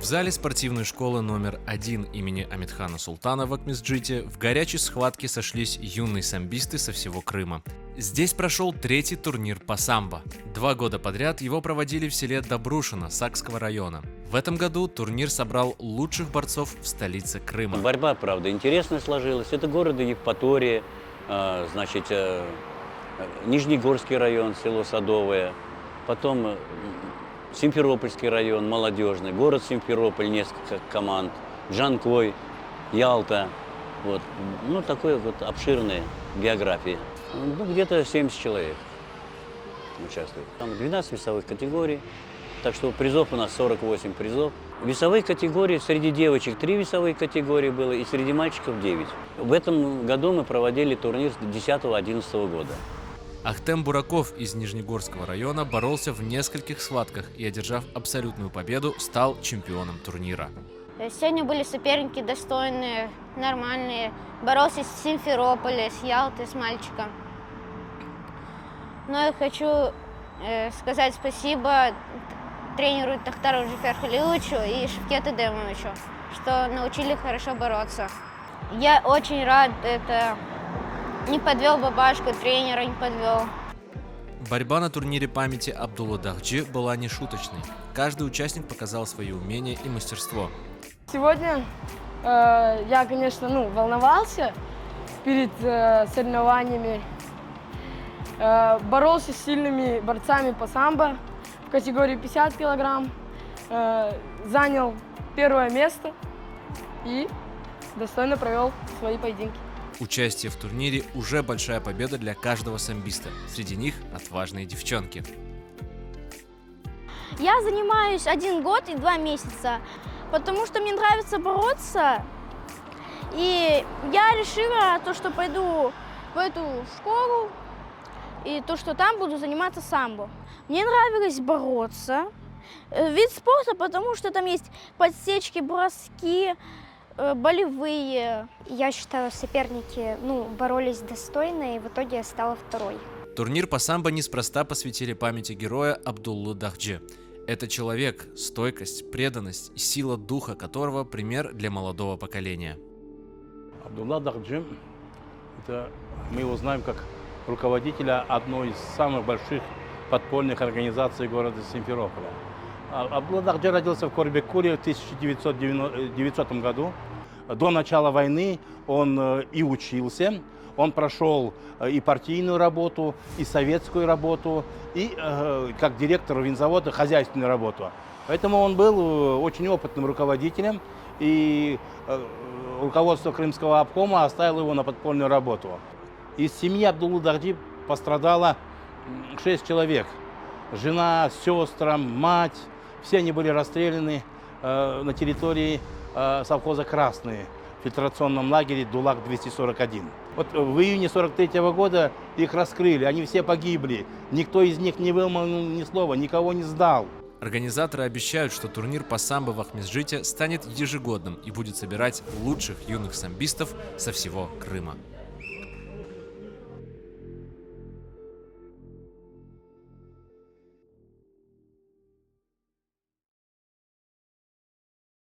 В зале спортивной школы номер 1 имени Амитхана Султана в Акмесджите в горячей схватке сошлись юные самбисты со всего Крыма. Здесь прошел третий турнир по самбо. 2 года подряд его проводили в селе Добрушино Сакского района. В этом году турнир собрал лучших борцов в столице Крыма. Борьба, правда, интересная сложилась. Это город Евпатория, Нижнегорский район, село Садовое, потом Симферопольский район, молодежный, город Симферополь, несколько команд, Джанкой, Ялта. Вот. Ну, такой вот обширная география. Ну, где-то 70 человек участвует. Там 12 весовых категорий, так что призов у нас 48 призов. Весовые категории, среди девочек 3 весовые категории было, и среди мальчиков 9. В этом году мы проводили турнир с 2010-2011 года. Ахтем Бураков из Нижнегорского района боролся в нескольких схватках и, одержав абсолютную победу, стал чемпионом турнира. Сегодня были соперники достойные, нормальные. Боролся с Симферополя, с Ялты, с мальчиком. Но я хочу сказать спасибо тренеру Тахтару Джифер-Халиловичу и Шевкету Демовичу, что научили хорошо бороться. Я очень рад, это не подвел бабашку, тренера не подвел. Борьба на турнире памяти Абдуллы Дахджи была нешуточной. Каждый участник показал свои умения и мастерство. Сегодня я, конечно, волновался перед соревнованиями. Боролся с сильными борцами по самбо в категории 50 килограмм. Занял 1-е место и достойно провел свои поединки. Участие в турнире уже большая победа для каждого самбиста. Среди них отважные девчонки. Я занимаюсь 1 год и 2 месяца, потому что мне нравится бороться. И я решила, что пойду в эту школу, и что там буду заниматься самбо. Мне нравилось бороться. Вид спорта, потому что там есть подсечки, броски, болевые. Я считаю, соперники боролись достойно, и в итоге я стала 2-й. Турнир по самбо неспроста посвятили памяти героя Абдуллы Дахджи. Это человек, стойкость, преданность и сила духа которого пример для молодого поколения. Абдулла Дахджи, мы его знаем как руководителя одной из самых больших подпольных организаций города Симферополя. Абдулла Дахджи родился в Корбекуре в 1900 году. До начала войны он и учился. Он прошел и партийную работу, и советскую работу, и как директор винзавода хозяйственную работу. Поэтому он был очень опытным руководителем, и руководство Крымского обкома оставило его на подпольную работу. Из семьи Абдуллы Дахджи пострадало 6 человек. Жена, сестра, мать. Все они были расстреляны на территории совхоза «Красные» в фильтрационном лагере ДУЛАК-241. Вот в июне 1943 года их раскрыли, они все погибли. Никто из них не вымолвил ни слова, никого не сдал. Организаторы обещают, что турнир по самбо в Акмесджите станет ежегодным и будет собирать лучших юных самбистов со всего Крыма.